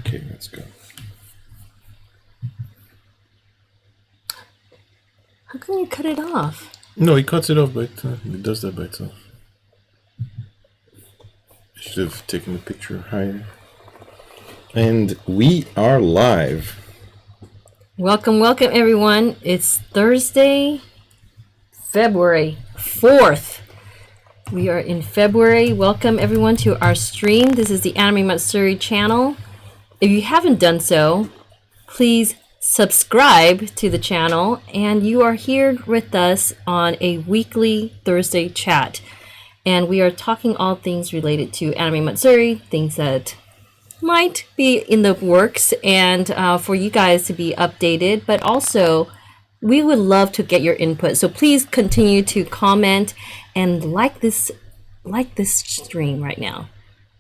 Okay, let's go. How can you cut it off? No, it cuts it off, but it does that by itself. I should have taken the picture higher. And we are live. Welcome, everyone. It's Thursday, February 4th. We are in February. Welcome, everyone, to our stream. This is the Anime Matsuri channel. If you haven't done so, please subscribe to the channel. And you are here with us on a weekly Thursday chat. And we are talking all things related to Anime Matsuri, things that might be in the works, and for you guys to be updated, but also we would love to get your input, so please continue to comment and like this stream right now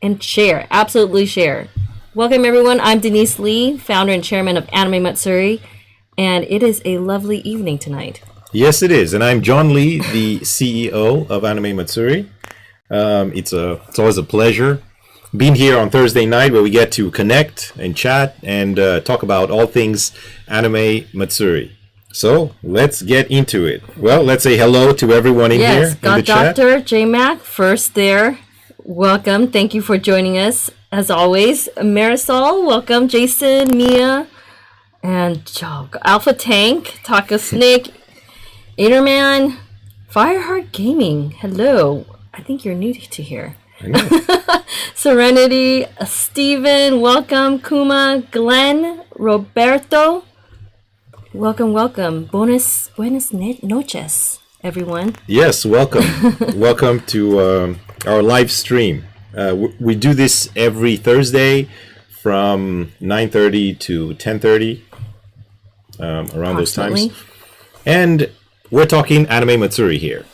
and share. Absolutely share. Welcome everyone. I'm Deneice Lee, founder and chairman of Anime Matsuri, and it is a lovely evening tonight. Yes, it is. And I'm John Lee, the CEO of Anime Matsuri. It's always a pleasure being here on Thursday night, where we get to connect and chat and talk about all things Anime Matsuri. So let's get into it. Well, let's say hello to everyone in here in the chat. Dr. J-Mac first there. Welcome. Thank you for joining us as always. Marisol, welcome. Jason, Mia, and Alpha Tank, Taco Snake, Aderman, Fireheart Gaming. Hello. I think you're new to here. I know. Serenity, Steven, welcome. Kuma, Glenn, Roberto, welcome. Buenas noches, everyone. Yes, welcome. Welcome to our live stream. We do this every Thursday from 9:30 to 10:30, around those times. And we're talking Anime Matsuri here.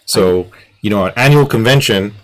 So, our annual convention,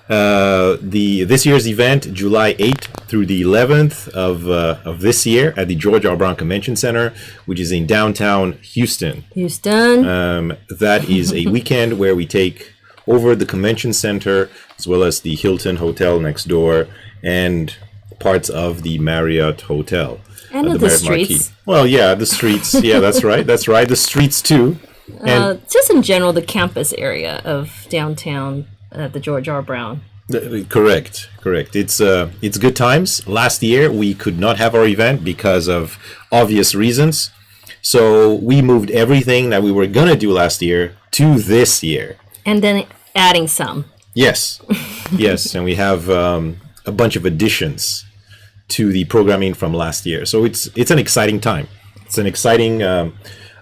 this year's event, July 8th through the 11th of this year at the George R. Brown Convention Center, which is in downtown Houston. That is a weekend where we take over the convention center, as well as the Hilton Hotel next door, and parts of the Marriott Hotel. And the streets. Marquis. Well, yeah, the streets. Yeah, that's right. The streets, too. And just in general, the campus area of downtown, the George R. Brown. Correct. It's good times. Last year, we could not have our event because of obvious reasons. So we moved everything that we were going to do last year to this year. And then adding some. Yes. And we have a bunch of additions to the programming from last year. So it's an exciting time. It's an exciting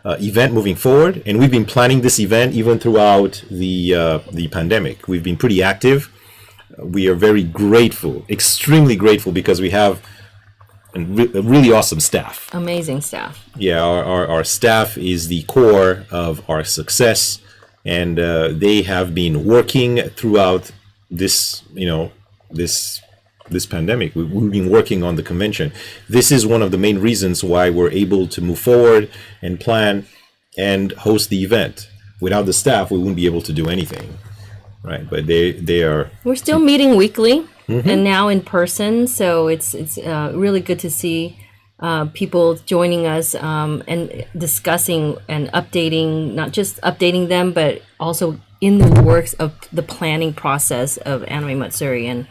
event moving forward, and we've been planning this event even throughout the pandemic. We've been pretty active. We are very grateful, extremely grateful, because we have a really awesome staff. Amazing staff. Yeah, our staff is the core of our success, and they have been working throughout this pandemic. We've been working on the convention. This is one of the main reasons why we're able to move forward and plan and host the event. Without the staff, we wouldn't be able to do anything, right? But they are. We're still meeting weekly, and now in person. So it's really good to see people joining us and discussing and updating, not just updating them, but also in the works of the planning process of Anime Matsuri and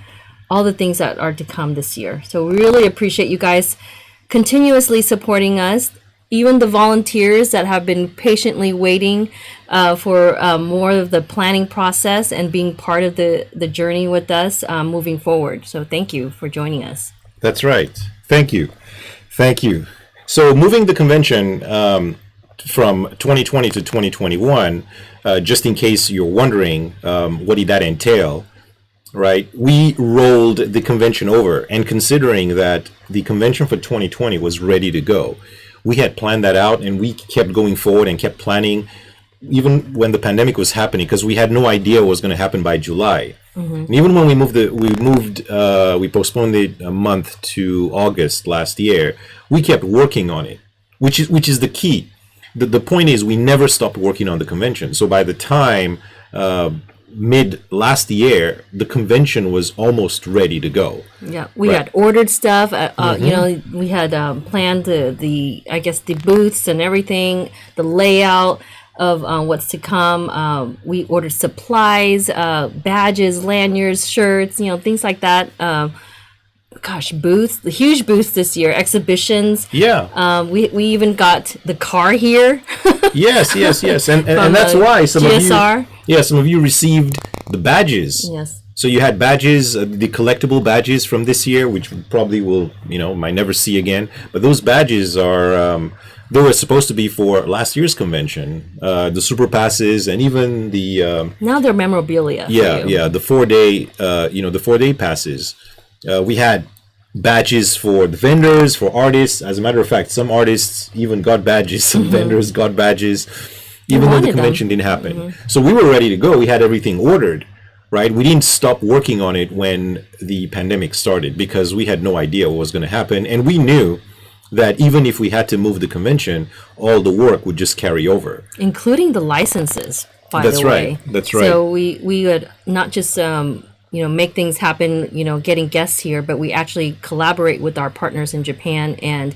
all the things that are to come this year. So we really appreciate you guys continuously supporting us, even the volunteers that have been patiently waiting for more of the planning process and being part of the journey with us moving forward. So thank you for joining us. That's right. Thank you. So moving the convention from 2020 to 2021, just in case you're wondering, what did that entail? Right, we rolled the convention over, and considering that the convention for 2020 was ready to go, we had planned that out, and we kept going forward and kept planning even when the pandemic was happening, because we had no idea what was going to happen by July. And even when we postponed it a month to August last year, we kept working on it, which is the key. The point is, we never stopped working on the convention. So by the time mid last year, the convention was almost ready to go. Yeah, we had ordered stuff. We had planned the I guess the booths and everything, the layout of what's to come. We ordered supplies, badges, lanyards, shirts, things like that. Booths, the huge booths this year, exhibitions. Yeah. We even got the car here. Yes, and that's why some GSR. of you, some of you received the badges. Yes. So you had badges, the collectible badges from this year, which probably will, might never see again. But those badges are, they were supposed to be for last year's convention, the super passes, and even the. Now they're memorabilia. The 4-day, the 4-day passes. We had badges for the vendors, for artists. As a matter of fact, some artists even got badges. Some vendors got badges, even though the convention didn't happen. So we were ready to go. We had everything ordered, right? We didn't stop working on it when the pandemic started because we had no idea what was going to happen. And we knew that even if we had to move the convention, all the work would just carry over. Including the licenses, by the way. That's right. So we would not just... make things happen, getting guests here, but we actually collaborate with our partners in Japan and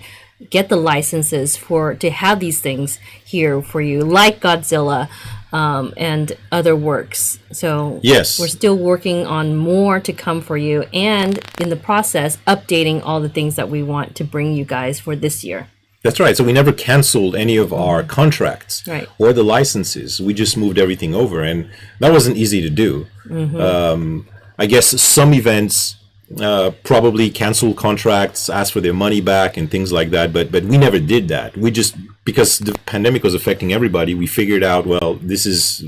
get the licenses to have these things here for you, like Godzilla and other works. So yes, we're still working on more to come for you, and in the process, updating all the things that we want to bring you guys for this year. That's right. So we never canceled any of our contracts or the licenses. We just moved everything over, and that wasn't easy to do. I guess some events probably canceled contracts, asked for their money back and things like that, but we never did that. We just, because the pandemic was affecting everybody, we figured out, well, this is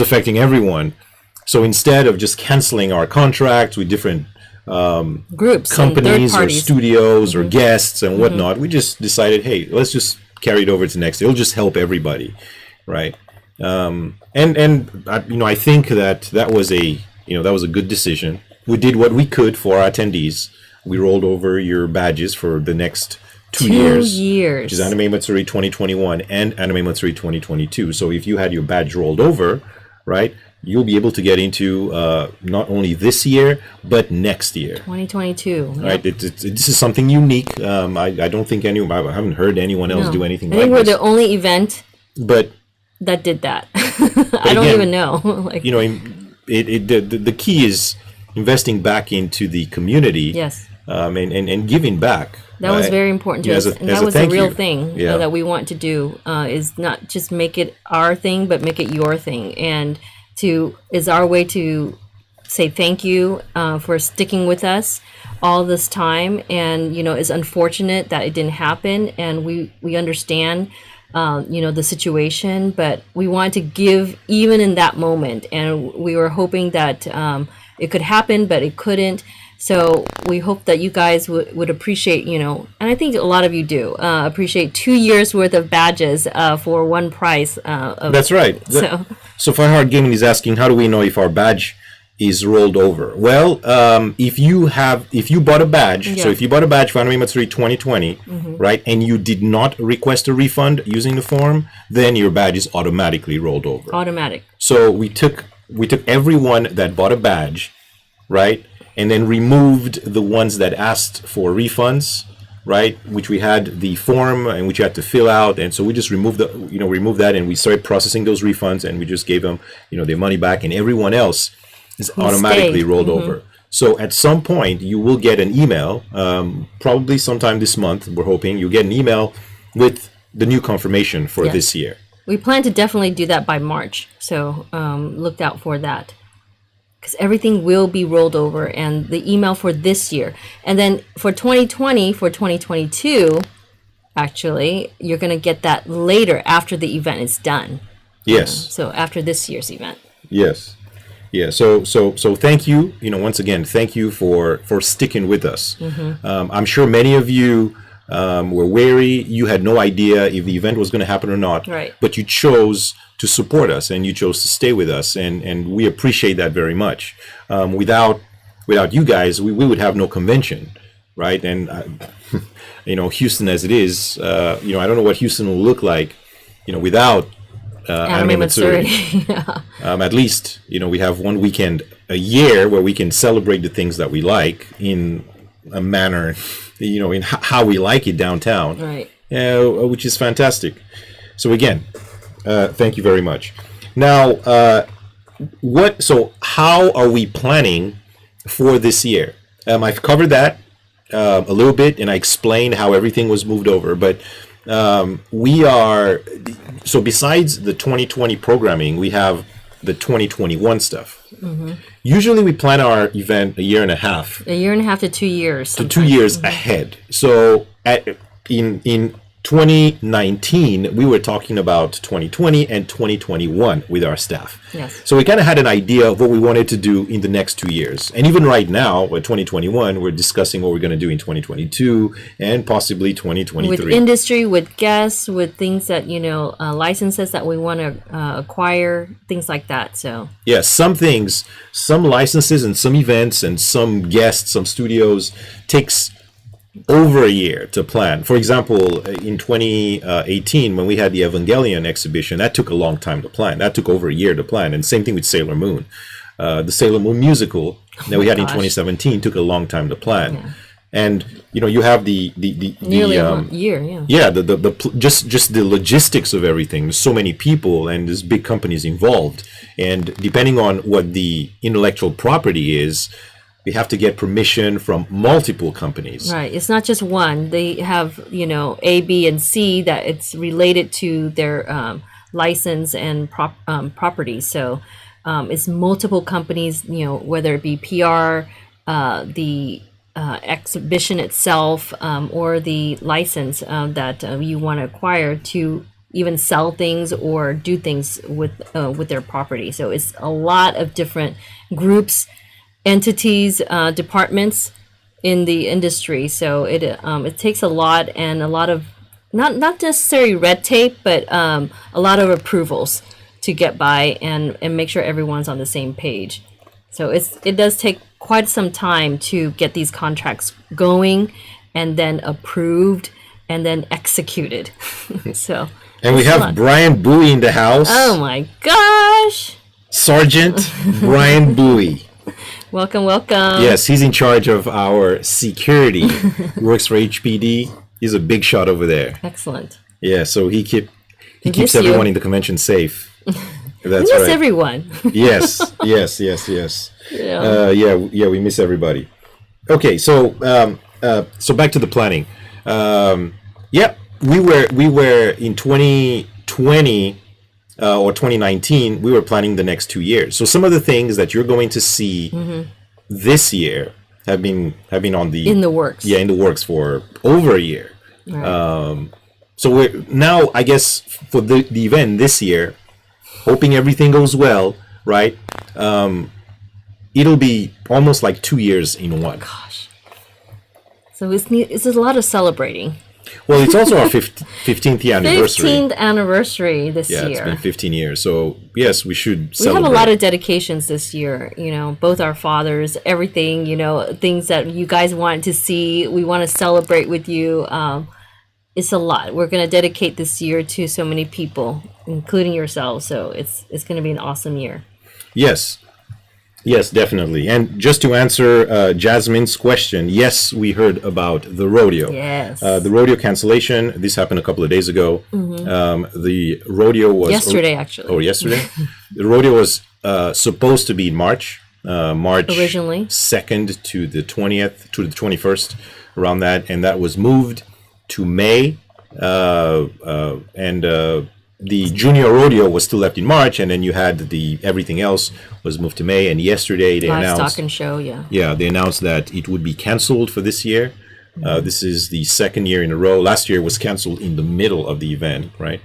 affecting everyone. So instead of just canceling our contracts with different groups, companies or studios or guests and whatnot, we just decided, hey, let's just carry it over to next year. It'll just help everybody, right? I think that was a good decision. We did what we could for our attendees. We rolled over your badges for the next 2 years. Which is Anime Matsuri 2021 and Anime Matsuri 2022. So if you had your badge rolled over, right, you'll be able to get into not only this year, but next year. 2022. Right? This is something unique. I don't think I haven't heard anyone else do anything like this. I think we're the only event that did that. I don't even know. The key is investing back into the community. Yes. And giving back. That was very important to us. And that was a real thing that we want to do, is not just make it our thing, but make it your thing. And is our way to say thank you for sticking with us all this time. And, it's unfortunate that it didn't happen. And we understand the situation, but we wanted to give even in that moment, and we were hoping that it could happen, but it couldn't. So we hope that you guys would appreciate, and I think a lot of you do appreciate 2 years worth of badges for one price. That's right. So Firehard Gaming is asking, how do we know if our badge is rolled over? Well, if you bought a badge, so if you bought a badge for Anime Matsuri 2020, right, and you did not request a refund using the form, then your badge is automatically rolled over. Automatic. So we took everyone that bought a badge, right, and then removed the ones that asked for refunds, right, which we had the form and which you had to fill out, and so we just removed that, and we started processing those refunds, and we just gave them, their money back, and everyone else is automatically rolled over. So at some point you will get an email, probably sometime this month, we're hoping you'll get an email with the new confirmation for this year. We plan to definitely do that by March, so look out for that, because everything will be rolled over, and the email for this year. And then for 2020, for 2022, actually, you're going to get that later after the event is done. Yes. So after this year's event. Yes. Yeah, so thank you. Once again, thank you for sticking with us. I'm sure many of you were wary. You had no idea if the event was going to happen or not. Right. But you chose to support us, and you chose to stay with us, and we appreciate that very much. Without you guys, we would have no convention, right? And Houston as it is, I don't know what Houston will look like, without Anime Matsuri. Yeah. At least, we have one weekend a year where we can celebrate the things that we like in a manner, in how we like it downtown. Right. Which is fantastic. So again, thank you very much. Now, how are we planning for this year? I've covered that a little bit, and I explained how everything was moved over, but besides the 2020 programming, we have the 2021 stuff. Mm-hmm. Usually we plan our event a year and a half to 2 years sometimes. To 2 years ahead. So in 2019, we were talking about 2020 and 2021 with our staff. Yes. So we kind of had an idea of what we wanted to do in the next 2 years. And even right now, with 2021, we're discussing what we're going to do in 2022 and possibly 2023. With industry, with guests, with things that, licenses that we want to acquire, things like that. So yes, some things, some licenses and some events and some guests, some studios takes over a year to plan. For example, in 2018, when we had the Evangelion exhibition, that took a long time to plan. That took over a year to plan. And same thing with Sailor Moon. The Sailor Moon musical that we had in 2017 took a long time to plan. Yeah. And you have the nearly a year, yeah. Yeah, just the logistics of everything. There's so many people and there's big companies involved. And depending on what the intellectual property is, we have to get permission from multiple companies. Right. It's not just one. They have, A, B, and C that it's related to their license and property. So it's multiple companies, whether it be PR, the exhibition itself, or the license that you want to acquire to even sell things or do things with their property. So it's a lot of different groups, entities, departments in the industry. So it takes a lot, and a lot of not necessarily red tape, but a lot of approvals to get by and make sure everyone's on the same page. So it does take quite some time to get these contracts going and then approved and then executed. So and we have Brian Bowie in the house. Oh my gosh. Sergeant Brian Bowie. Welcome. Yes, he's in charge of our security. He works for HPD. He's a big shot over there. Excellent. Yeah, so he keeps everyone in the convention safe. That's we miss right. everyone. Yes. Yeah. We miss everybody. Okay, so back to the planning. We were in 2020 or 2019. We were planning the next 2 years. So some of the things that you're going to see this year have been in the works. Yeah, in the works for over a year. Right. So we're now, I guess, for the event this year, hoping everything goes well, right? It'll be almost like 2 years in one. Gosh. So it's a lot of celebrating. Well, it's also our 15th anniversary. 15th anniversary this year. Yeah, it's been 15 years. So, yes, we should celebrate. We have a lot of dedications this year, both our fathers, everything, things that you guys wanted to see. We want to celebrate with you. It's a lot. We're going to dedicate this year to so many people, including yourselves. So it's going to be an awesome year. Yes, definitely. And just to answer Jasmine's question, yes, we heard about the rodeo. Yes. The rodeo cancellation, this happened a couple of days ago. The rodeo was... Yesterday, actually. Oh, yesterday? The rodeo was supposed to be in March. Originally. 2nd to the 20th, to the 21st, around that. And that was moved to May. The junior rodeo was still left in March, and then you had everything else was moved to May. And yesterday they announced livestock and show, yeah. Yeah, they announced that it would be canceled for this year. This is the second year in a row. Last year was canceled in the middle of the event, right?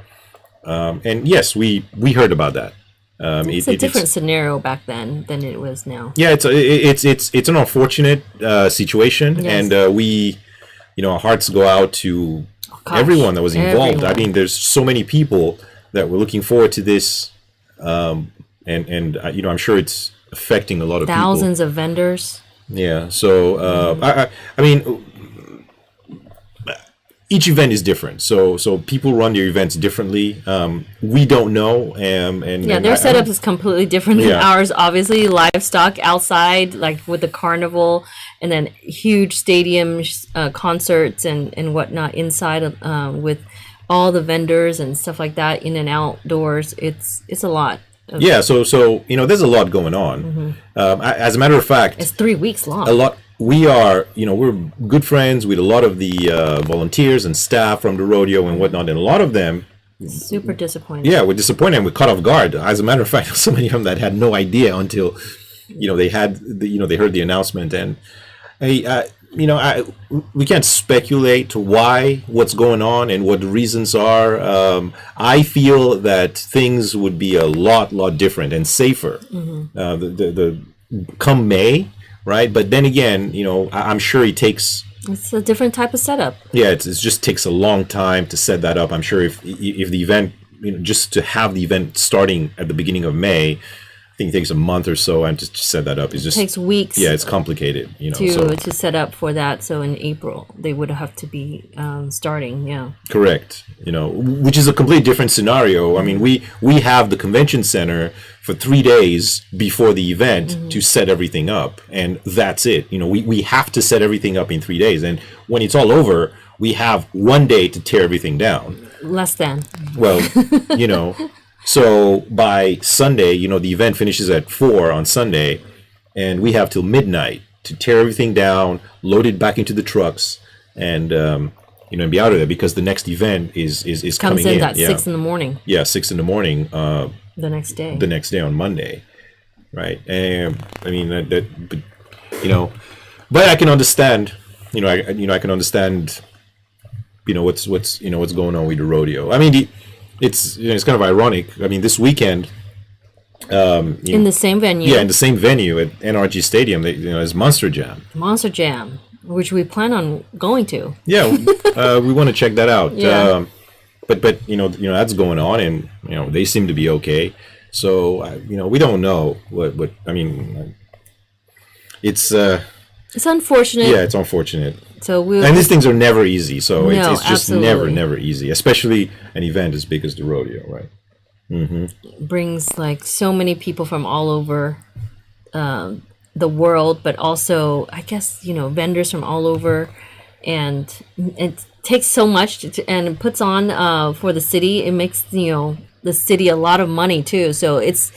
And yes, we heard about that. It's a different scenario back then than it was now. Yeah, it's an unfortunate situation, yes. And our hearts go out to everyone that was involved. I mean, there's so many people that were looking forward to this, and I'm sure it's affecting a lot of thousands of vendors. Yeah. So I mean, each event is different. So people run their events differently. We don't know. Their setup is completely different than Yeah. ours. Obviously, livestock outside, like with the carnival, and then huge stadium concerts and whatnot inside with all the vendors and stuff like that in and outdoors. It's a lot. Yeah. So there's a lot going on. As a matter of fact, It's 3 weeks long. a lot. We are, we're good friends with a lot of the volunteers and staff from the rodeo and whatnot, and a lot of them, Super disappointing. yeah, we're disappointed and we're caught off guard. As a matter of fact, so many of them that had no idea until, they heard the announcement, and we can't speculate what's going on and what the reasons are. I feel that things would be a lot different and safer. The come May. Right, but then again, I'm sure it takes. It's a different type of setup. Yeah, it just takes a long time to set that up. I'm sure if the event, just to have the event starting at the beginning of May, I think it takes a month or so, and to set that up is just It takes weeks. Yeah, it's complicated. To set up for that. So in April they would have to be starting. Yeah. Correct. Which is a completely different scenario. I mean, we have the convention center for 3 days before the event to set everything up, and that's it. We have to set everything up in 3 days, and when it's all over, we have 1 day to tear everything down. Less than. Well, so by Sunday, the event finishes at 4 on Sunday, and we have till midnight to tear everything down, load it back into the trucks, and and be out of there, because the next event is Comes coming in at Yeah. 6 in the morning. Yeah, 6 in the morning. The next day. The next day on Monday, right? And I mean but I can understand. I can understand. What's going on with the rodeo. I mean, it's kind of ironic. I mean, this weekend. In the same venue. Yeah, in the same venue at NRG Stadium, there's Monster Jam. Monster Jam, which we plan on going to. Yeah, we want to check that out. Yeah. But that's going on, and they seem to be okay. So we don't know what I mean. It's unfortunate. yeah, it's unfortunate. So And these things are never easy. So No, it's just absolutely. never easy, especially an event as big as the rodeo, right? brings like so many people from all over the world, but also I guess vendors from all over, and it takes so much and it puts on for the city. It makes the city a lot of money too. So it's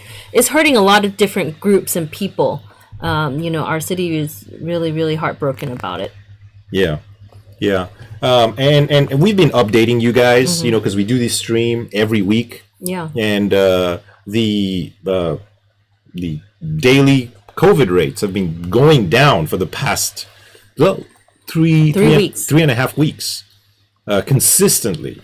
hurting a lot of different groups and people. Our city is really heartbroken about it. Yeah. And we've been updating you guys, because we do this stream every week. Yeah. And the daily COVID rates have been going down for the past three weeks. 3.5 weeks, consistently.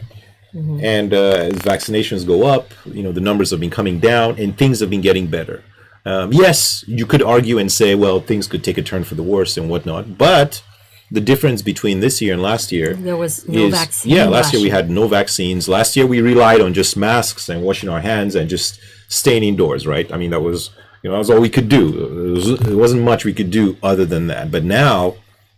And as vaccinations go up, the numbers have been coming down, and things have been getting better. Yes, you could argue and say, well, things could take a turn for the worse and whatnot, but the difference between this year and last year, There was no vaccine. yeah, last year we had no vaccines. Last year we relied on just masks and washing our hands and just staying indoors, right? I mean, that was that was all we could do. It wasn't much we could do other than that. But now,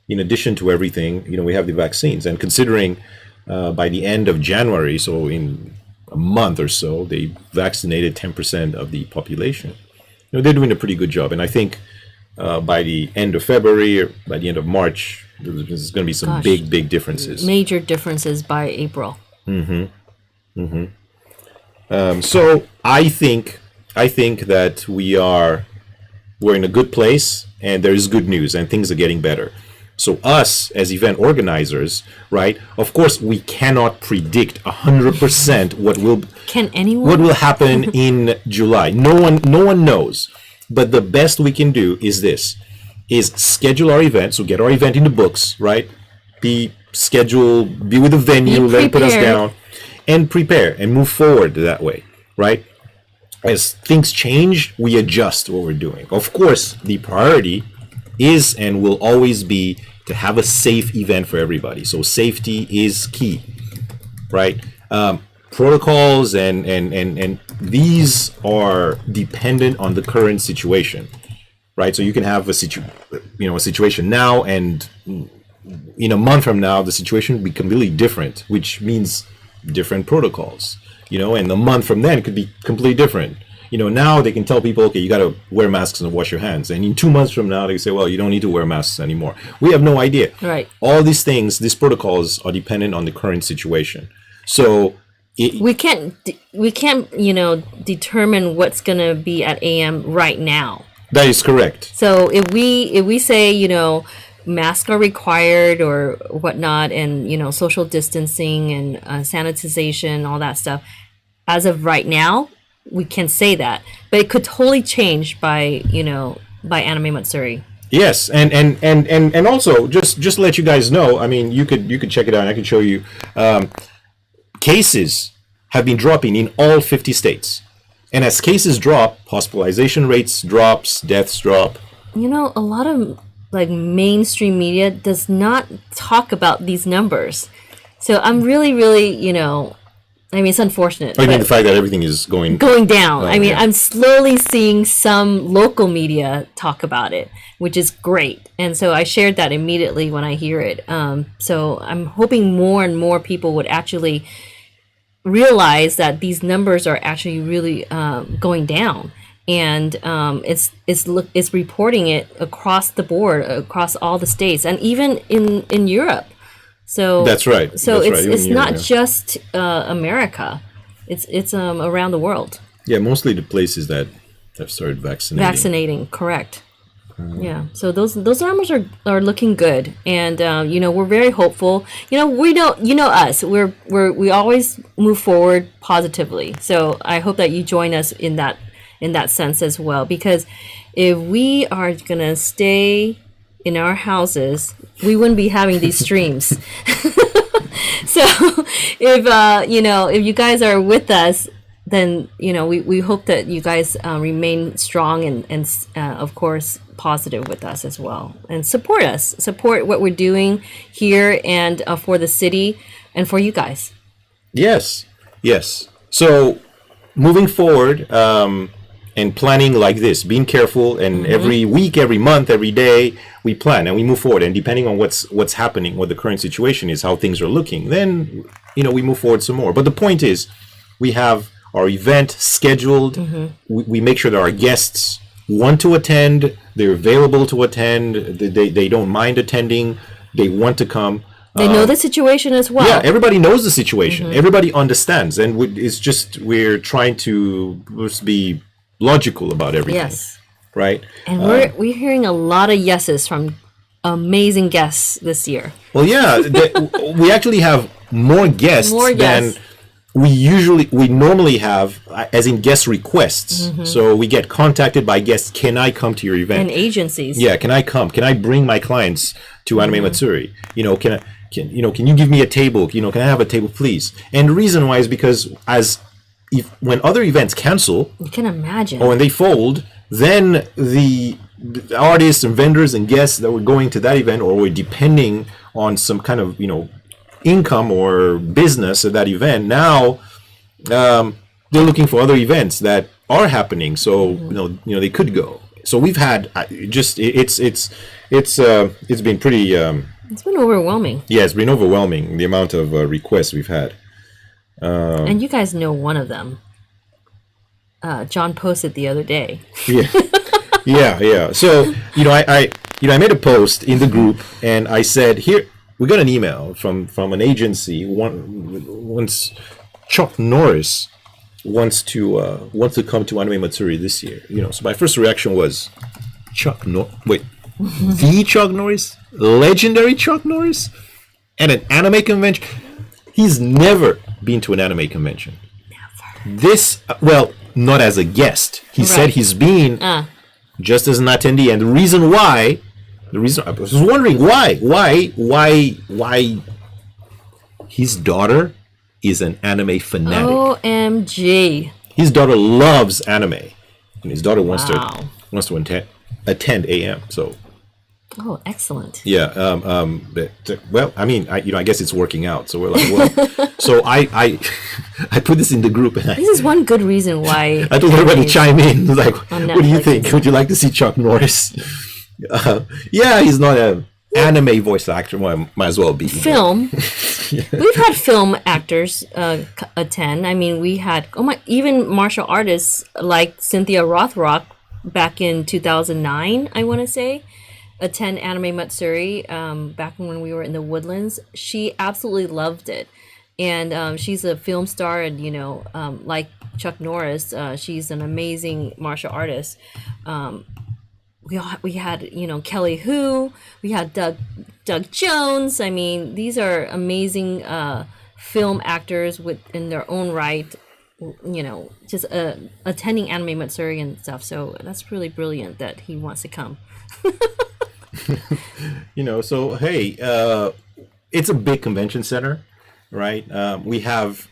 in addition to everything, we have the vaccines, and considering by the end of January, so in a month or so, they vaccinated 10% of the population. They're doing a pretty good job, and I think by the end of February or by the end of March, there's going to be some big differences. Major differences by April. So I think that we're in a good place, and there is good news, and things are getting better. So us as event organizers, right? Of course, we cannot predict 100% Can anyone? what will happen in July. No one knows. But the best we can do is schedule our event. So get our event in the books, right? Be with the venue, let it put us down, and prepare and move forward that way, right? As things change, we adjust what we're doing. Of course, the priority is and will always be to have a safe event for everybody. So safety is key, right? Protocols and these are dependent on the current situation, right? So you can have a situation now, and in a month from now, the situation will be completely different, which means different protocols, and a month from then it could be completely different. Now they can tell people, okay, you got to wear masks and wash your hands. And in 2 months from now, they say, well, you don't need to wear masks anymore. We have no idea. Right. All these things, these protocols are dependent on the current situation. So we can't, determine what's going to be at AM right now. That is correct. So if we say, masks are required or whatnot, and, social distancing and sanitization, all that stuff, as of right now, we can say that, but it could totally change by Anime Matsuri. Yes, and also just to let you guys know, I mean, you could check it out. And I can show you. Cases have been dropping in all 50 states, and as cases drop, hospitalization rates drops, deaths drop. A lot of mainstream media does not talk about these numbers, so I'm really, it's unfortunate. I mean, the fact that everything is going down. I'm slowly seeing some local media talk about it, which is great. And so I shared that immediately when I hear it. So I'm hoping more and more people would actually realize that these numbers are actually really going down. And it's reporting it across the board, across all the states, and even in Europe. So that's right. So that's it's not just America; it's around the world. Yeah, mostly the places that have started vaccinating. Correct. Yeah. So those numbers are looking good, and we're very hopeful. We don't. Us. We always move forward positively. So I hope that you join us in that sense as well, because if we are gonna stay in our houses, we wouldn't be having these streams. So if you guys are with us, then we hope that you guys remain strong and of course positive with us as well, and support what we're doing here, and for the city and for you guys. Yes. So moving forward, and planning like this, being careful, and every week, every month, every day, we plan and we move forward. And depending on what's happening, what the current situation is, how things are looking, then we move forward some more. But the point is, we have our event scheduled. We make sure that our guests want to attend, they're available to attend, they don't mind attending, they want to come. They know the situation as well. Yeah, everybody knows the situation. Everybody understands, and we're trying to just be logical about everything. Yes. Right? And we're hearing a lot of yeses from amazing guests this year. Well, yeah, we actually have more guests than we normally have, as in guest requests. So we get contacted by guests, can I come to your event? And agencies. Yeah, can I come? Can I bring my clients to Anime Matsuri? Can you give me a table? Can I have a table, please? And the reason why is because when other events cancel, you can imagine, or when they fold, then the artists and vendors and guests that were going to that event, or were depending on some kind of income or business at that event, now they're looking for other events that are happening. So they could go. So we've had it's been pretty. It's been overwhelming. Yeah, it's been overwhelming, the amount of requests we've had. And you guys know one of them. John posted the other day. Yeah. So I made a post in the group, and I said, here we got an email from an agency. Once Chuck Norris wants to come to Anime Matsuri this year. So my first reaction was, the Chuck Norris, legendary Chuck Norris, at an anime convention. He's never been to an anime convention. Never. Not as a guest. He said he's been just as an attendee. And the reason I was wondering why his daughter is an anime fanatic. OMG. His daughter loves anime. And his daughter wants to attend AM. So. Oh, excellent. Yeah. I guess it's working out. So we're like, so I put this in the group, and this is one good reason why I told everybody to chime in. Like, what do you think? Would you like to see Chuck Norris? Yeah, he's not a anime voice actor. Well, might as well be film. We've had film actors attend. I mean, we had even martial artists like Cynthia Rothrock back in 2009. I want to say attend Anime Matsuri back when we were in the Woodlands. She absolutely loved it, and she's a film star, and like Chuck Norris, she's an amazing martial artist. We had Kelly Hu, we had Doug Jones. I mean, these are amazing film actors in their own right. Just attending Anime Matsuri and stuff. So that's really brilliant that he wants to come. So hey, it's a big convention center, right? We have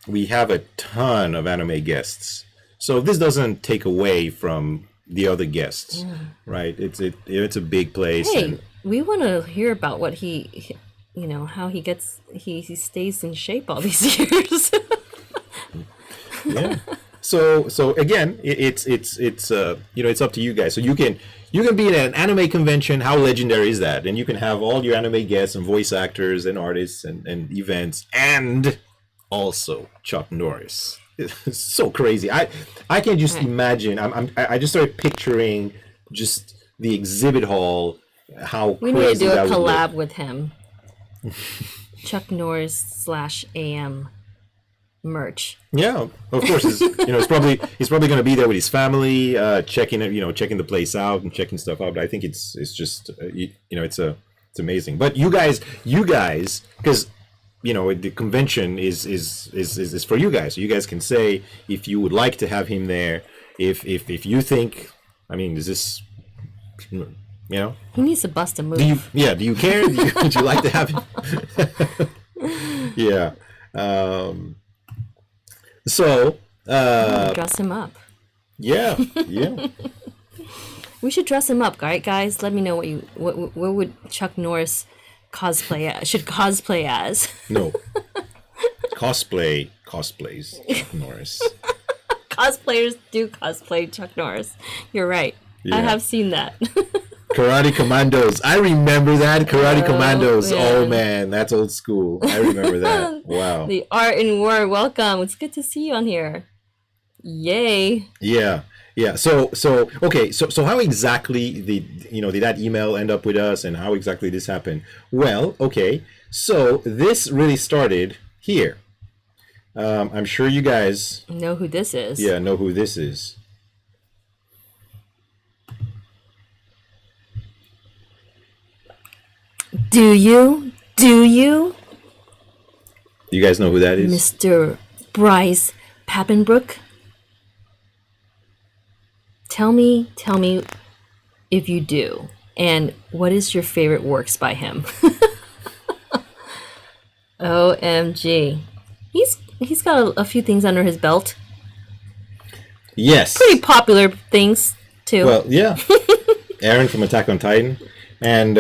a ton of anime guests, so this doesn't take away from the other guests, right? It's a big place. Hey, and we want to hear about what how he stays in shape all these years. yeah. So again, it's it's up to you guys. So you can be at an anime convention. How legendary is that? And you can have all your anime guests and voice actors and artists and events, and also Chuck Norris. It's so crazy. I can just imagine. I just started picturing just the exhibit hall. How we need to do a collab with him. Chuck Norris /AM merch. Yeah, of course. He's probably going to be there with his family, checking the place out and checking stuff out. But I think it's just it's amazing. But you guys, because the convention is for you guys. So you guys can say if you would like to have him there. If you think, is this, he needs to bust a move. Do you care? Would you like to have him? Yeah. So dress him up. Yeah. We should dress him up, right, guys? Let me know what would Chuck Norris cosplay as. No. Cosplays Chuck Norris. Cosplayers do cosplay Chuck Norris. You're right. Yeah. I have seen that. Karate Commandos. I remember that. Karate Commandos. Man. Oh, man. That's old school. I remember that. Wow. The Art and War. Welcome. It's good to see you on here. Yay. Yeah. So okay. So how exactly did that email end up with us, and how exactly this happened? Well, okay. So this really started here. I'm sure you guys know who this is. Yeah, know who this is. Do you? You guys know who that is? Mr. Bryce Papenbrook? Tell me if you do. And what is your favorite works by him? OMG. He's got a few things under his belt. Yes. Pretty popular things too. Well, yeah. Aaron from Attack on Titan, and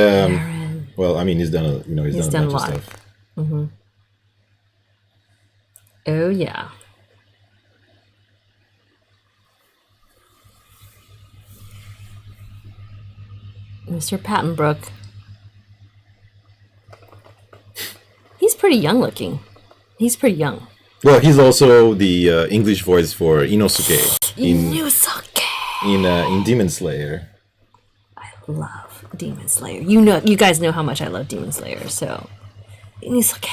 well, he's done a done a lot of stuff. Mm-hmm. Oh yeah. Mr. Papenbrook. He's pretty young looking. He's pretty young. Well, he's also the English voice for Inosuke in Demon Slayer. I love Demon Slayer. You guys know how much I love Demon Slayer. So Inosuke.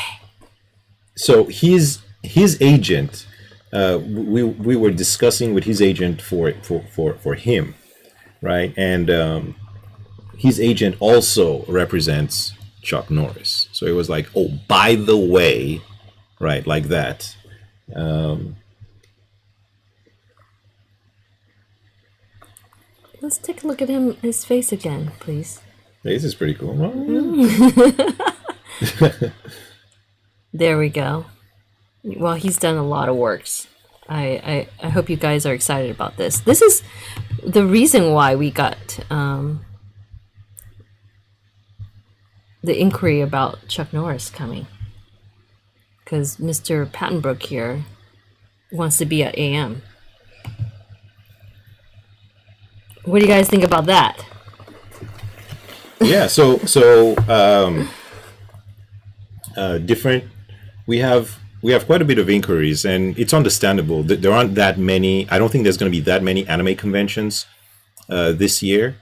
So his agent, we were discussing with his agent for him, right? And his agent also represents Chuck Norris. So it was like, oh, by the way, right, like that. Let's take a look at his face again, please. This is pretty cool. There we go. Well, he's done a lot of works. I hope you guys are excited about this. This is the reason why we got the inquiry about Chuck Norris coming. Because Mr. Papenbrook here wants to be at AM. What do you guys think about that? Yeah. Different. We have quite a bit of inquiries, and it's understandable that there aren't that many. I don't think there's going to be that many anime conventions this year.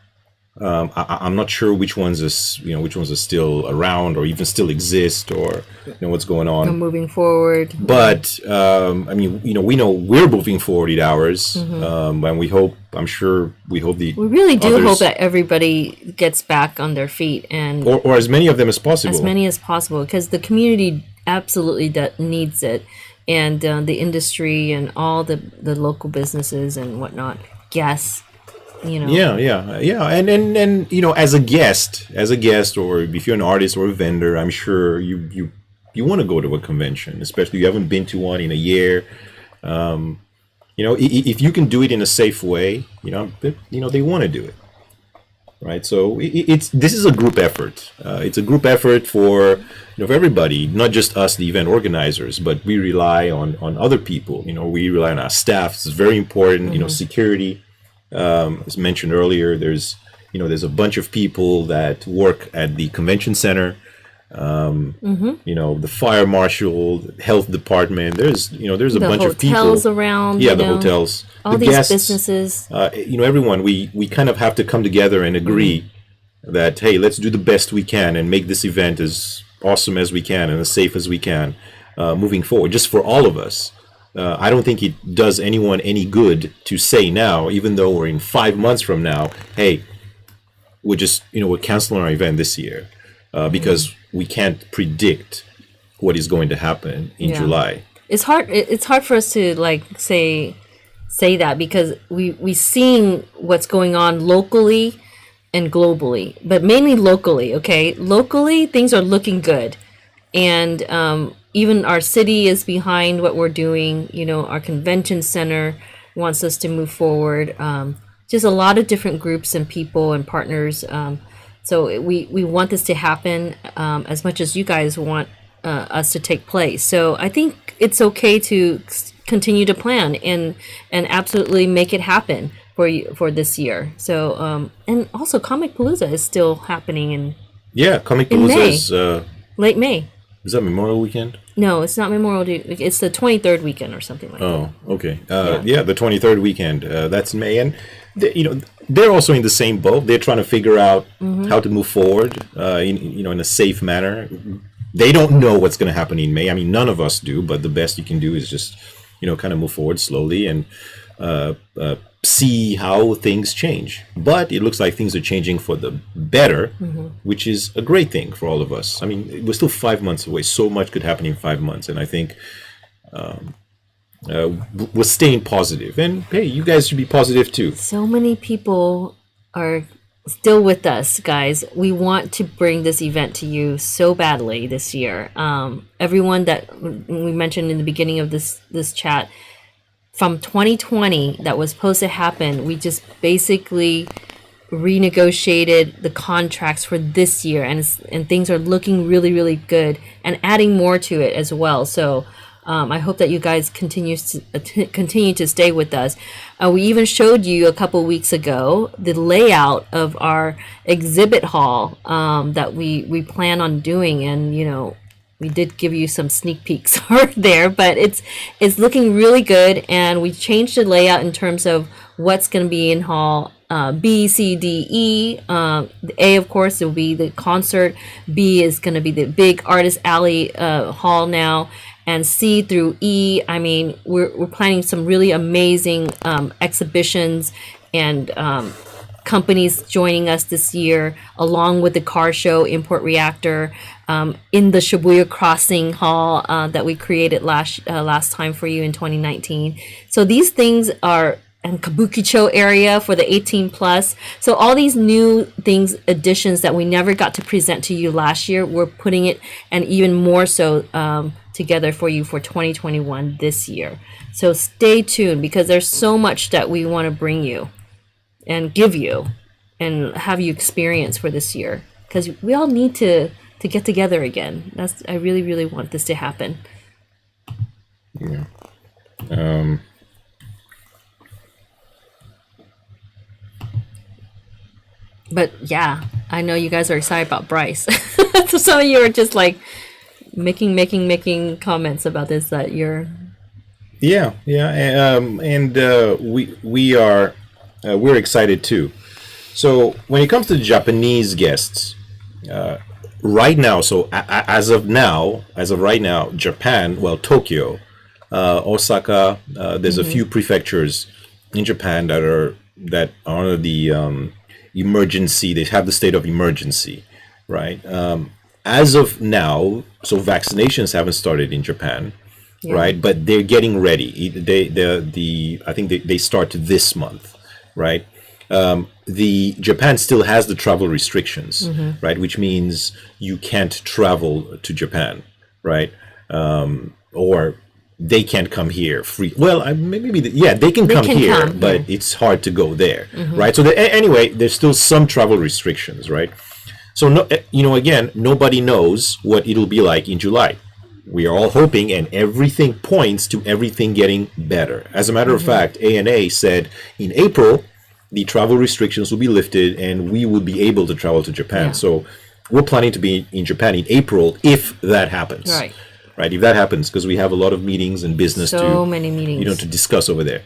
I'm not sure which ones are still around or even still exist, or what's going on. Moving forward. But I mean, we know we're moving forward 8 hours, and we hope. I'm sure we hope We really do others, hope that everybody gets back on their feet, and or as many of them as possible. as many as possible, because the community absolutely needs it, and the industry and all the local businesses and whatnot. Yes, Yeah. And as a guest, or if you're an artist or a vendor, I'm sure you want to go to a convention, especially if you haven't been to one in a year. If you can do it in a safe way, they want to do it, right? So this is a group effort. It's a group effort for everybody, not just us, the event organizers, but we rely on other people. We rely on our staff. It's very important. Security. As mentioned earlier, there's a bunch of people that work at the convention center. The fire marshal, the health department. There's a bunch of people. The hotels around. Yeah, the hotels. All the these guests, businesses. Everyone. We kind of have to come together and agree that, hey, let's do the best we can and make this event as awesome as we can and as safe as we can moving forward, just for all of us. I don't think it does anyone any good to say now, even though we're in 5 months from now, hey, we're canceling our event this year because we can't predict what is going to happen in July. It's hard for us to say that, because we seeing what's going on locally and globally, but mainly locally. Okay, locally things are looking good, and even our city is behind what we're doing. Our convention center wants us to move forward. Just a lot of different groups and people and partners. So we want this to happen as much as you guys want us to take place. So I think it's okay to continue to plan and absolutely make it happen for this year. So and also Comic Palooza is still happening in Comic Palooza is late May. Is that Memorial Weekend? No, it's not Memorial Day. It's the 23rd weekend or something like that. Oh, okay. The 23rd weekend. That's in May, and they're also in the same boat. They're trying to figure out how to move forward, in a safe manner. They don't know what's going to happen in May. I mean, none of us do. But the best you can do is just, kind of move forward slowly and see how things change. But it looks like things are changing for the better, which is a great thing for all of us. I mean, we're still 5 months away. So much could happen in 5 months, and I think we're staying positive. And hey, you guys should be positive too. So many people are still with us, guys. We want to bring this event to you so badly this year. Everyone that we mentioned in the beginning of this chat, from 2020 that was supposed to happen, we just basically renegotiated the contracts for this year, and things are looking really, really good, and adding more to it as well. So I hope that you guys continue to stay with us. We even showed you a couple weeks ago the layout of our exhibit hall that we plan on doing, and we did give you some sneak peeks there, but it's looking really good, and we changed the layout in terms of what's going to be in hall B, C, D, E. The A, of course, will be the concert. B is going to be the big artist alley hall now, and C through E. I mean, we're planning some really amazing exhibitions and companies joining us this year, along with the car show Import Reactor, in the Shibuya Crossing Hall that we created last time for you in 2019. So these things are, and Kabukicho area for the 18 plus. So all these new things, additions that we never got to present to you last year, we're putting it, and even more so, together for you for 2021 this year. So stay tuned, because there's so much that we want to bring you and give you and have you experience for this year, because we all need to get together again. I really, really want this to happen. Yeah. But yeah, I know you guys are excited about Bryce. So some of you are just like making comments about this that you're. Yeah, yeah, and we are we're excited too. So when it comes to the Japanese guests, right now, so as of right now, Japan, well, Tokyo, Osaka, there's a few prefectures in Japan that are under the emergency. They have the state of emergency, right? As of now, so vaccinations haven't started in Japan, Yeah. right? But they're getting ready. The I think they start this month, right? The Japan still has the travel restrictions, right? Which means you can't travel to Japan, right? Or they can't come here free. Well, yeah, they can They come can here, come but here. it's hard to go there, right? So anyway, there's still some travel restrictions, right? So no, again, nobody knows what it'll be like in July. We are all hoping, and everything points to everything getting better. As a matter of fact, ANA said in April the travel restrictions will be lifted, and we will be able to travel to Japan. Yeah. So we're planning to be in Japan in April if that happens. Right. Right. If that happens, because we have a lot of meetings and business So many meetings. to discuss over there.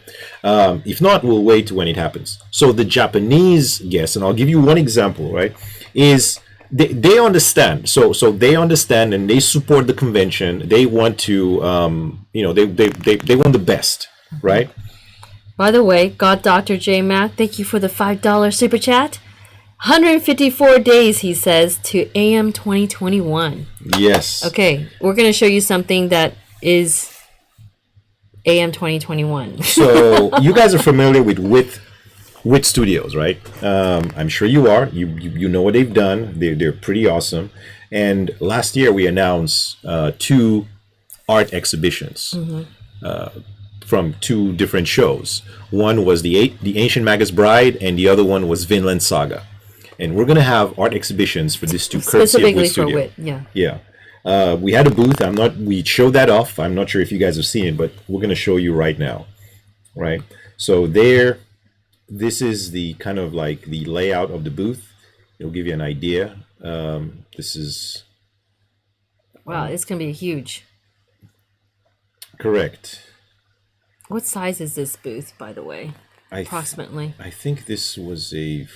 If not, we'll wait to when it happens. So the Japanese guests, and I'll give you one example, right, is they understand. So they understand and they support the convention. They want to, they want the best, right? By the way, God Dr. J Mac, thank you for the $5 super chat. 154 days, he says, to AM 2021. Yes. Okay, we're going to show you something that is AM 2021. So you guys are familiar with Wit Studios, right? I'm sure you are. You know what they've done. They're pretty awesome. And last year we announced two art exhibitions from two different shows. One was the Ancient Magus Bride, and the other one was Vinland Saga. And we're gonna have art exhibitions for these two, courtesy of Specifically Wit for Studio. Wit, yeah. Yeah. We had a booth. We showed that off. I'm not sure if you guys have seen it, but we're gonna show you right now. Right. So this is the kind of like the layout of the booth. It'll give you an idea. This is Wow, it's going to be huge. correct. What size is this booth, by the way? Approximately. I think this was a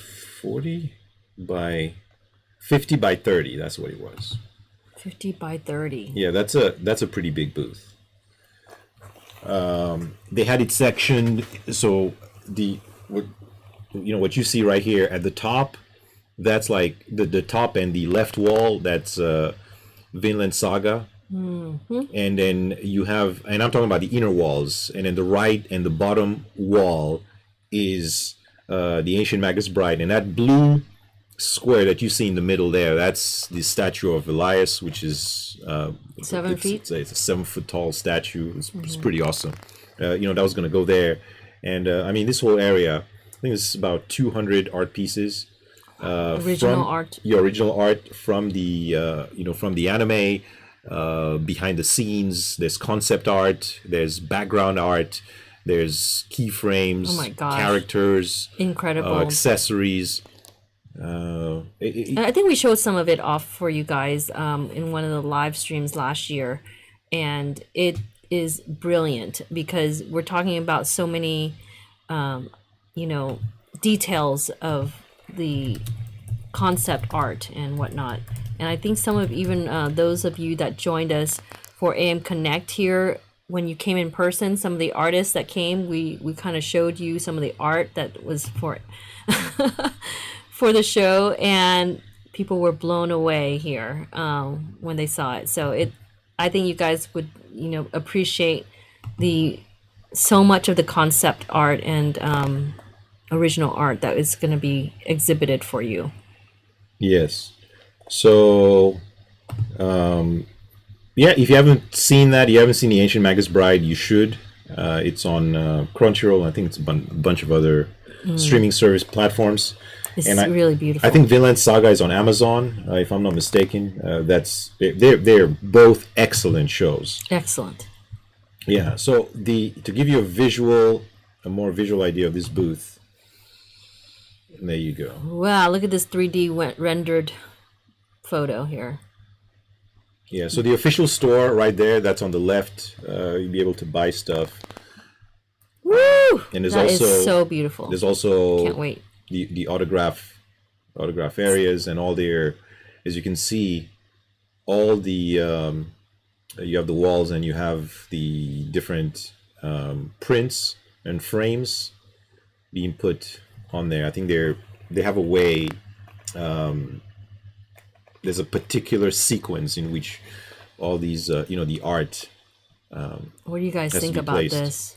40 by 50 by 30. That's what it was. 50 by 30. Yeah, that's a pretty big booth. They had it sectioned. So what you see right here at the top, that's like the top and the left wall. That's Vinland Saga. And then you have, and I'm talking about the inner walls, and then the right and the bottom wall is the Ancient Magus Bride, and that blue square that you see in the middle there, that's the statue of Elias, which is 7 feet. It's a 7 foot tall statue. It's pretty awesome. That was going to go there, and I mean this whole area. I think it's about 200 art pieces. Original art. Yeah, original art from the from the anime. Behind the scenes, there's concept art, there's background art, there's keyframes, Oh my gosh. characters, Incredible. accessories. I think we showed some of it off for you guys in one of the live streams last year, and it is brilliant because we're talking about so many, details of the concept art and whatnot. And I think some of even those of you that joined us for AM Connect here, when you came in person, some of the artists that came, we kind of showed you some of the art that was for for the show, and people were blown away here when they saw it. So I think you guys would appreciate so much of the concept art and original art that is going to be exhibited for you. Yes. So, if you haven't seen that, you haven't seen the Ancient Magus Bride, you should. It's on Crunchyroll. I think it's a bunch of other streaming service platforms. It's And really beautiful. I think Vinland Saga is on Amazon, if I'm not mistaken. They're both excellent shows. Excellent. Yeah. So to give you a more visual idea of this booth, There you go. Wow, look at this 3D rendered photo here. Yeah, so the official store right there, that's on the left. You'll be able to buy stuff. Woo! And there's That also is so beautiful. There's also Can't wait. the autograph areas and all their, as you can see, all the you have the walls and you have the different prints and frames being put on there. I think they have a way. There's a particular sequence in which all these the art. What do you guys has to think be about placed. this?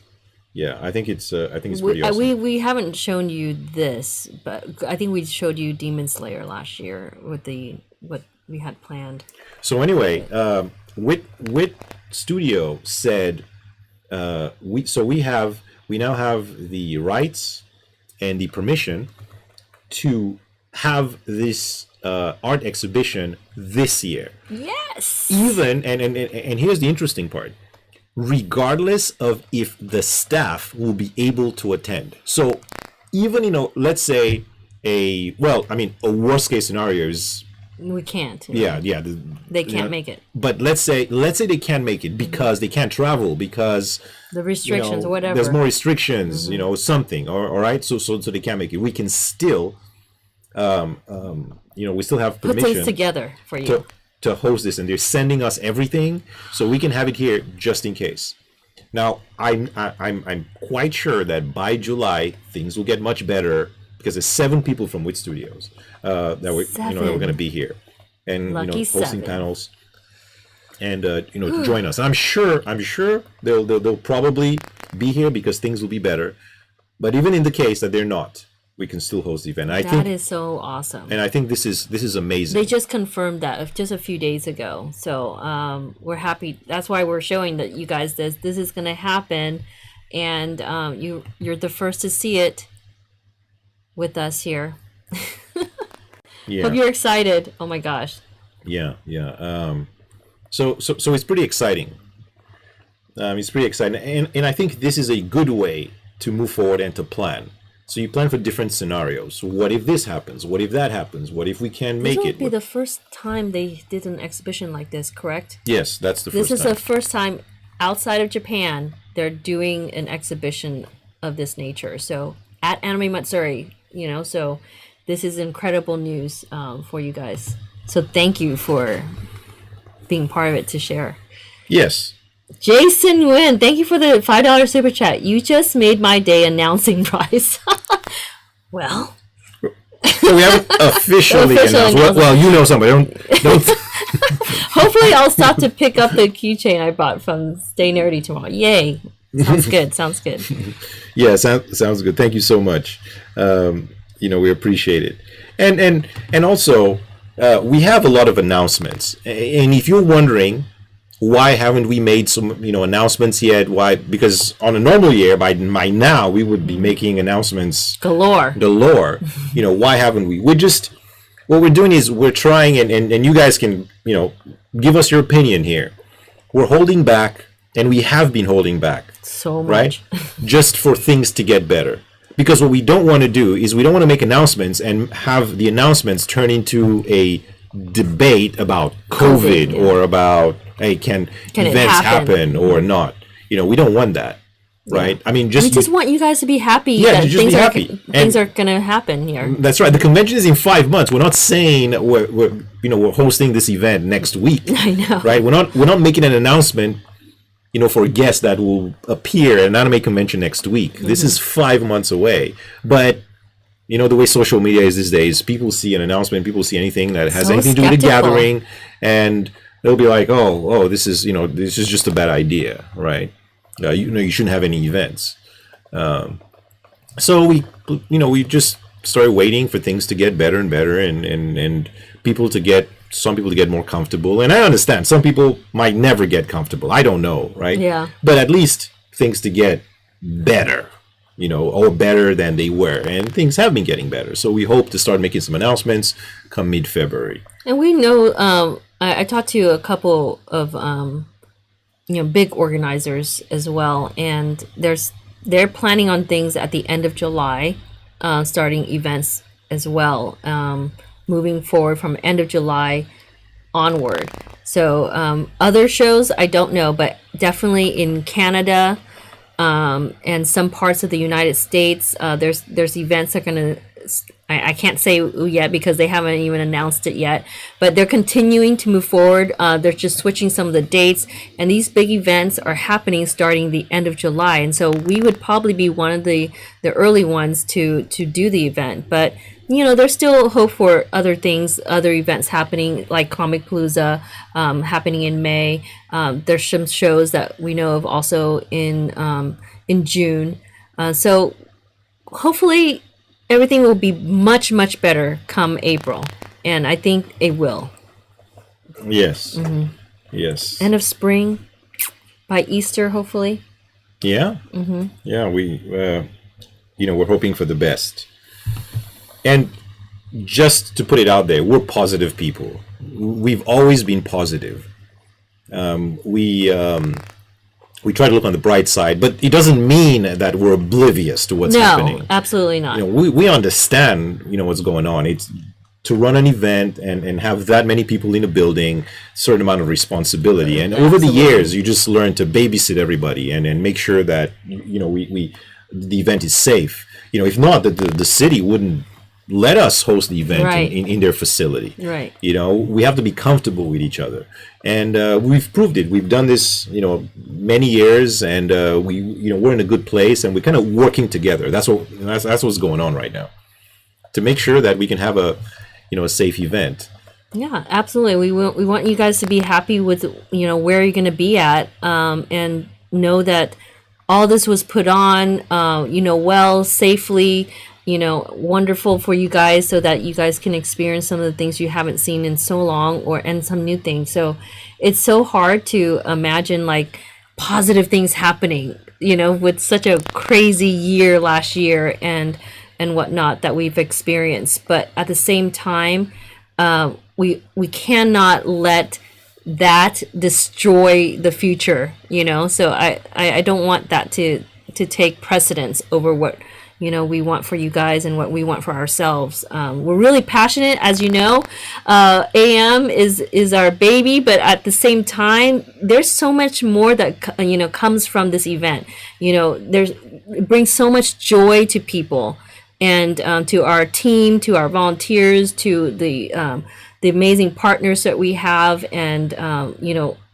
Yeah, I think it's pretty awesome. We haven't shown you this, but I think we showed you Demon Slayer last year with what we had planned. So anyway, Wit Studio said we now have the rights and the permission to have this art exhibition this year. Yes. Even and here's the interesting part. Regardless of if the staff will be able to attend. So even, let's say a worst case scenario is We can't. yeah. They can't make it. But let's say they can't make it because they can't travel because The restrictions or whatever. there's more restrictions, something. All right. So they can't make it. We can still we still have Put permission things together for you. to host this, and they're sending us everything so we can have it here just in case. Now I'm quite sure that by July things will get much better because there's 7 people from Wit Studios that we're going to be here and Lucky hosting 7. panels and to join us. I'm sure they'll probably be here because things will be better. But even in the case that they're not, we can still host the event. That is so awesome. And I think this is amazing. They just confirmed that just a few days ago. So we're happy. That's why we're showing that you guys this is going to happen, and you're the first to see it with us here. Yeah. Hope you're excited. Oh my gosh. Yeah. So it's pretty exciting. It's pretty exciting, and I think this is a good way to move forward and to plan. So you plan for different scenarios. What if this happens? What if that happens? What if we can't make This it? would be the first time they did an exhibition like this, correct? Yes, that's the This first is time. the first time outside of Japan they're doing an exhibition of this nature. So at Anime Matsuri, so this is incredible news for you guys. So thank you for being part of it to share. Yes. Jason Nguyen, thank you for the $5 super chat. You just made my day announcing prize. Well, So we haven't officially announced. Well, you know somebody. Don't. hopefully I'll stop to pick up the keychain I bought from Stay Nerdy tomorrow. Yay. Sounds good. Sounds good. Yeah, sounds good. Thank you so much. We appreciate it, and also we have a lot of announcements. And if you're wondering why haven't we made some announcements yet? Why? Because on a normal year, by now we would be making announcements Galore. Why haven't we? What we're doing is we're trying, and you guys can give us your opinion here. We're holding back, and we have been holding back. So much. Right? Just for things to get better. Because what we don't want to do is we don't want to make announcements and have the announcements turn into a debate about COVID yeah. or about, hey, can events happen or not? We don't want that. Right? I mean, We just want you guys to be happy that just things be happy. Things are going to happen here. That's right. The convention is in 5 months. We're not saying we're hosting this event next week. I know. Right? We're not making an announcement for guests that will appear at an anime convention next week. Mm-hmm. This is 5 months away. But, the way social media is these days, people see an announcement, people see anything that has anything to do with a gathering, and they'll be like, oh, this is just a bad idea, right? You shouldn't have any events. So we just started waiting for things to get better and better, and some people to get more comfortable. And I understand some people might never get comfortable. I don't know, right? Yeah. But at least things to get better, or better than they were. And things have been getting better. So we hope to start making some announcements come mid-February. And we know, I talked to a couple of, big organizers as well. And they're planning on things at the end of July, starting events as well, moving forward from end of July onward. So other shows I don't know, but definitely in Canada and some parts of the United States, there's events that are going to. I can't say yet because they haven't even announced it yet, but they're continuing to move forward. They're just switching some of the dates, and these big events are happening starting the end of July, and so we would probably be one of the early ones to do the event. But there's still hope for other things, other events happening like Comic Palooza happening in May. There's some shows that we know of also in June. So hopefully everything will be much, much better come April. And I think it will. Yes. Yes. End of spring, by Easter, hopefully. Yeah. Yeah, we're hoping for the best. And just to put it out there, we're positive people. We've always been positive. We try to look on the bright side, but it doesn't mean that we're oblivious to what's happening. No, absolutely not. We understand, what's going on. It's to run an event and have that many people in a building, certain amount of responsibility. And over the years, you just learn to babysit everybody and make sure that, the event is safe. If not, the city wouldn't let us host the event in their facility. Right. We have to be comfortable with each other. And we've proved it. We've done this, many years, and we're in a good place, and we're kind of working together. That's what's going on right now, to make sure that we can have a safe event. Yeah, absolutely. We want you guys to be happy with where you're going to be at, and know that all this was put on, well, safely. Wonderful for you guys, so that you guys can experience some of the things you haven't seen in so long, and some new things. So it's so hard to imagine like positive things happening, with such a crazy year last year and whatnot that we've experienced. But at the same time, we cannot let that destroy the future, So I don't want that to take precedence over what we want for you guys and what we want for ourselves. We're really passionate, as you know. AM is our baby, but at the same time, there's so much more that comes from this event. It brings so much joy to people, and to our team, to our volunteers, to the amazing partners that we have, and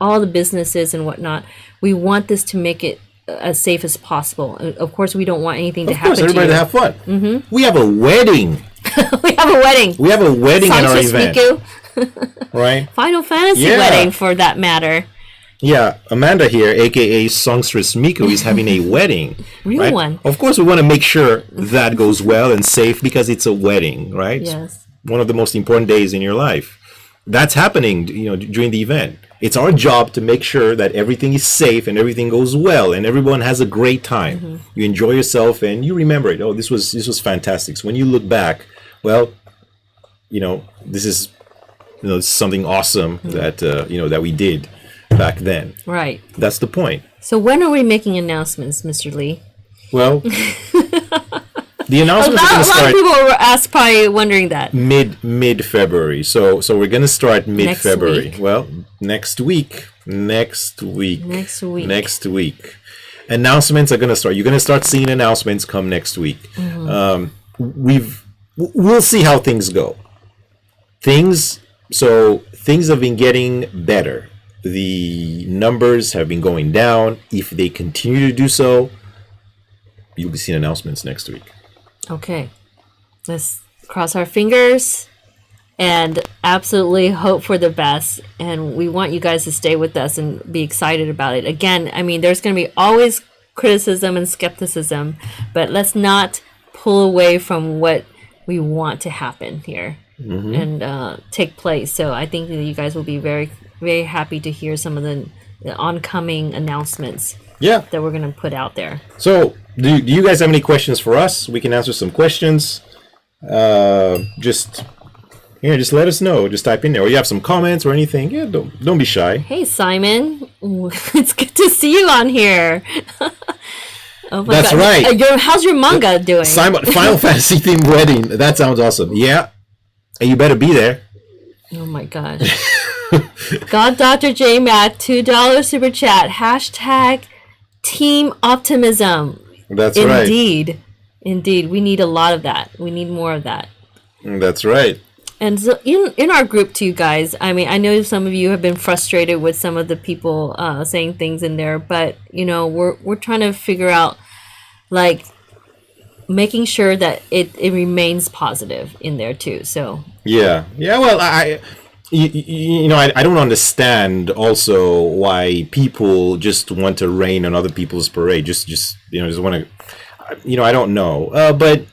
all the businesses and whatnot. We want this to make it as safe as possible. Of course, we don't want anything to happen to you. Of course, everybody to have fun. Mm-hmm. We have a wedding. We have a wedding. We have a wedding at our event. Right? Final Fantasy wedding, for that matter. Yeah, Amanda here, aka Songstress Miku, is having a wedding. Real one. Of course, we want to make sure that goes well and safe, because it's a wedding, right? Yes. One of the most important days in your life. That's happening, during the event. It's our job to make sure that everything is safe and everything goes well and everyone has a great time. Mm-hmm. You enjoy yourself and you remember it. Oh, this was fantastic. So when you look back, well, this is something awesome that that we did back then. Right. That's the point. So when are we making announcements, Mr. Lee? Well, the announcements are going to start. A lot of people were probably wondering that. Mid February. So we're going to start mid February. Well, next week. Announcements are going to start. You're going to start seeing announcements come next week. Mm-hmm. We'll see how things go. Things have been getting better. The numbers have been going down. If they continue to do so, you'll be seeing announcements next week. Okay, let's cross our fingers and absolutely hope for the best. And we want you guys to stay with us and be excited about it. Again, there's going to be always criticism and skepticism, but let's not pull away from what we want to happen here and take place. So I think that you guys will be very, very happy to hear some of the oncoming announcements that we're going to put out there. So do you guys have any questions for us? We can answer some questions. Just let us know. Just type in there. Or you have some comments or anything. Yeah, don't be shy. Hey, Simon. It's good to see you on here. Oh my That's God. right. How's your manga doing? Final Fantasy themed wedding. That sounds awesome. Yeah. And you better be there. Oh my gosh. God Dr. J Matt, $2 super chat. Hashtag Team Optimism. That's Indeed. right. Indeed. We need a lot of that. We need more of that. That's right. And so in our group too, guys, I mean, I know some of you have been frustrated with some of the people saying things in there, but you know, we're trying to figure out like making sure that it remains positive in there too. So yeah. Well, I don't understand also why people just want to rain on other people's parade. Just want to, I don't know. But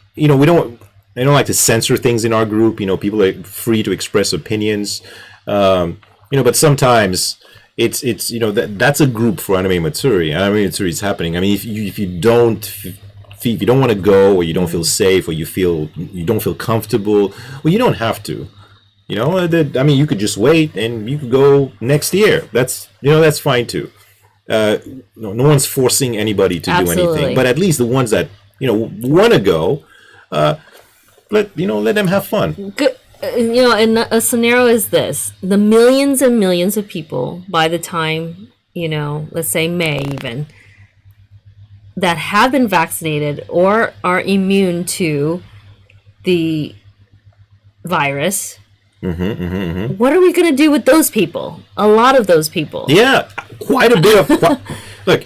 I don't like to censor things in our group. People are free to express opinions. But sometimes it's that's a group for Anime Matsuri. Anime Matsuri is happening. I mean, if you don't want to go, or you don't feel safe, or you don't feel comfortable, well, you don't have to. You could just wait and you could go next year. That's fine too. No one's forcing anybody to do anything. But at least the ones that want to go, let them have fun. Good. And a scenario is this: the millions and millions of people by the time let's say May even, that have been vaccinated or are immune to the virus. What are we going to do with those people? A lot of those people. Yeah, quite a bit of look.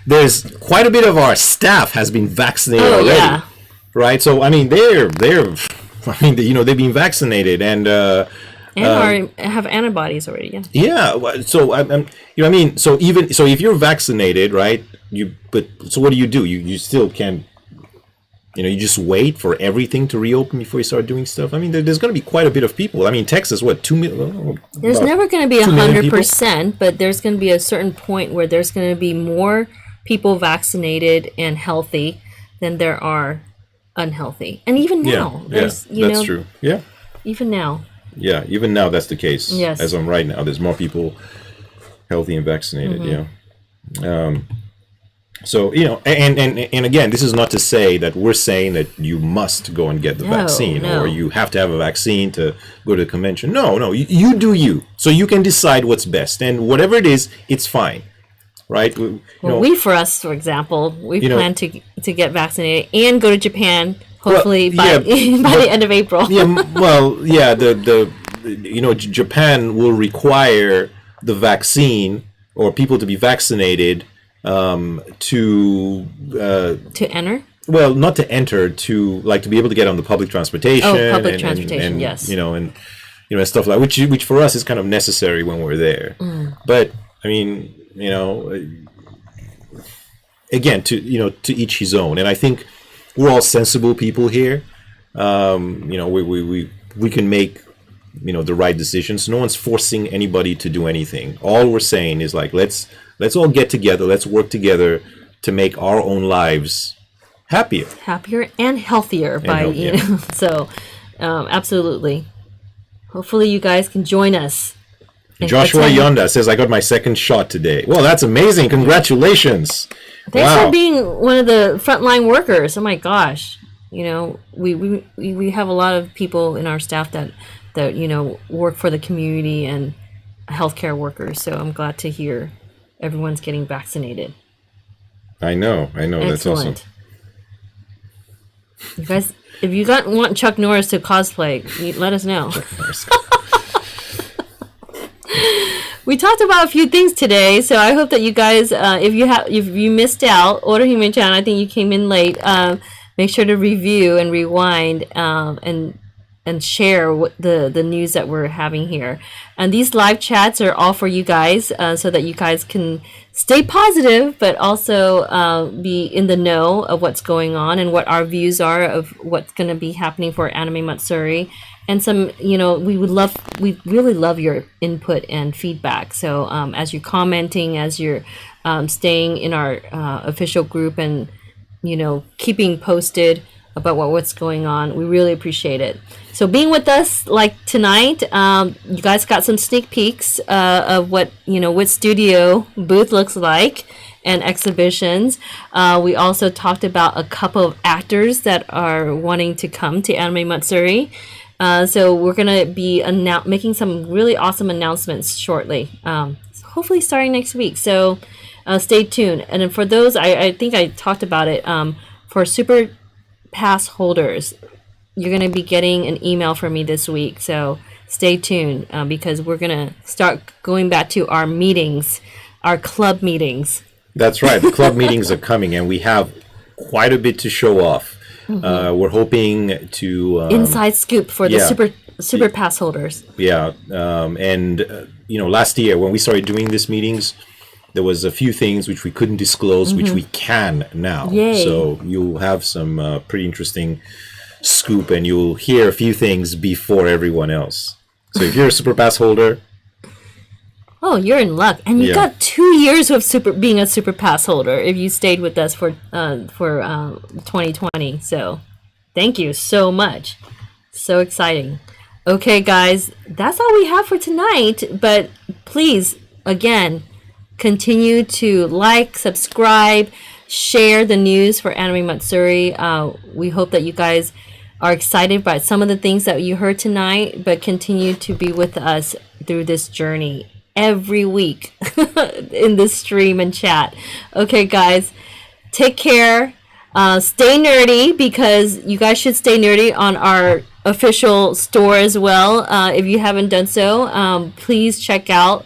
There's quite a bit of our staff has been vaccinated already. Yeah. Right, so I mean, they've been vaccinated and have antibodies already. Yeah. Yeah. So so if you're vaccinated, right? So what do? You still can't. You just wait for everything to reopen before you start doing stuff. I mean, there's going to be quite a bit of people. I mean, Texas, what, 2 million? There's never going to be 100%, but there's going to be a certain point where there's going to be more people vaccinated and healthy than there are unhealthy. And even now, that's true. Yeah. Even now. Yeah, even now that's the case. Yes. As of right now, there's more people healthy and vaccinated. Yeah. So and again, this is not to say that we're saying that you must go and get the vaccine or you have to have a vaccine to go to the convention. No, you do you. So you can decide what's best, and whatever it is, it's fine. Right? For example, we plan to get vaccinated and go to Japan, hopefully by the end of April. Japan will require the vaccine or people to be vaccinated to enter. Well, not to enter, to be able to get on the public transportation. Oh, public transportation, yes. And stuff like which for us is kind of necessary when we're there. But I mean, again, to each his own. And I think we're all sensible people here. We can make the right decisions. No one's forcing anybody to do anything. All we're saying is let's all get together. Let's work together to make our own lives happier and healthier. So absolutely. Hopefully you guys can join us. Joshua Yonda says, I got my second shot today. Well, that's amazing. Congratulations. Thanks for being one of the frontline workers. Oh my gosh. We have a lot of people in our staff that work for the community and healthcare workers. So I'm glad to hear everyone's getting vaccinated. I know. Excellent. That's awesome. You guys, if you want Chuck Norris to cosplay, let us know. We talked about a few things today, so I hope that you guys, if you missed out, Order Human-chan, I think you came in late. Make sure to review and rewind and share the news that we're having here. And these live chats are all for you guys, so that you guys can stay positive, but also be in the know of what's going on and what our views are of what's going to be happening for Anime Matsuri. And some, we really love your input and feedback. So as you're commenting, as you're staying in our official group and, keeping posted about what's going on. We really appreciate it. So being with us like tonight, you guys got some sneak peeks of what studio booth looks like and exhibitions. We also talked about a couple of actors that are wanting to come to Anime Matsuri. So we're gonna be making some really awesome announcements shortly. Hopefully starting next week. So stay tuned. And then for those, I think I talked about it. For Super Pass holders, you're going to be getting an email from me this week. So stay tuned because we're going to start going back to our meetings, our club meetings. That's right. The club meetings are coming, and we have quite a bit to show off. We're hoping to... inside scoop for the Super Pass holders. Yeah. Last year when we started doing these meetings, there was a few things which we couldn't disclose, which we can now. Yay. So you'll have some pretty interesting scoop, and you'll hear a few things before everyone else. So if you're a Super Pass holder... Oh, you're in luck. And you got 2 years of being a Super Pass holder if you stayed with us for 2020. So thank you so much. So exciting. Okay, guys, that's all we have for tonight. But please, again... continue to like, subscribe, share the news for Anime Matsuri. We hope that you guys are excited by some of the things that you heard tonight, but continue to be with us through this journey every week in this stream and chat. Okay, guys, take care. Stay nerdy, because you guys should stay nerdy on our official store as well. If you haven't done so, please check out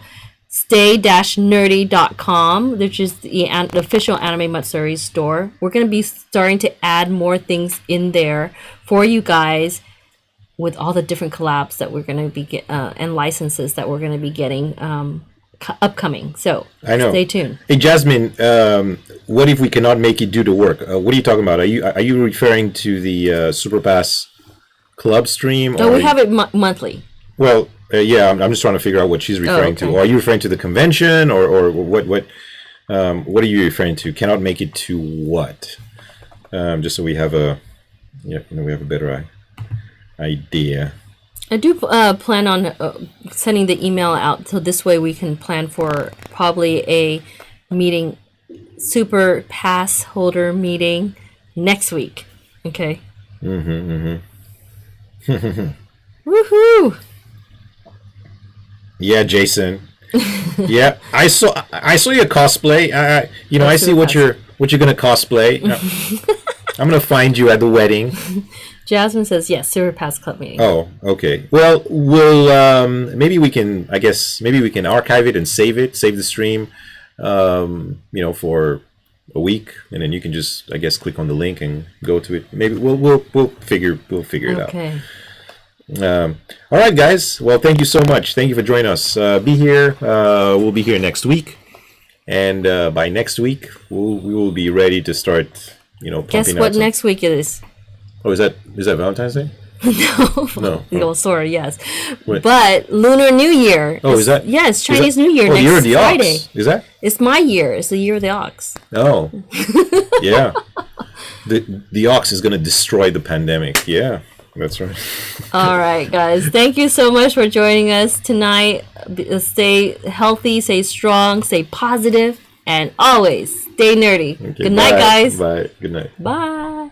stay-nerdy.com, which is the official Anime Matsuri store. We're going to be starting to add more things in there for you guys with all the different collabs that we're going to be and licenses that we're going to be getting upcoming. So I know. Stay tuned. Hey, Jasmine, what if we cannot make it do the work? What are you talking about? Are you referring to the Super Pass Club stream? No, we have it monthly. Well, I'm just trying to figure out what she's referring to. Or are you referring to the convention, or what are you referring to? Cannot make it to what? Just so we have a better idea. I do plan on sending the email out, so this way we can plan for probably a meeting, Super Pass holder meeting next week. Okay. Woohoo! Yeah, Jason. Yeah, I saw your cosplay. I see what you're gonna cosplay. I'm gonna find you at the wedding. Jasmine says yes. Super Pass Club meeting. Oh, okay. Well, we'll maybe we can archive it and save the stream, for a week, and then you can just click on the link and go to it. Maybe we'll figure it out. Okay. All right, guys. Well, thank you so much. Thank you for joining us. Be here. We'll be here next week, and by next week, we will be ready to start. Guess what next week it is? Oh, is that Valentine's Day? No. No. Sorry, yes. Wait. But Lunar New Year. Oh, is that? Yes, Chinese New Year next year of the Friday. Ox. Is that? It's my year. It's the year of the ox. Oh, yeah. The ox is going to destroy the pandemic. Yeah. That's right. All right, guys. Thank you so much for joining us tonight. Stay healthy, stay strong, stay positive, and always stay nerdy. Okay, Good night, guys. Bye. Good night. Bye.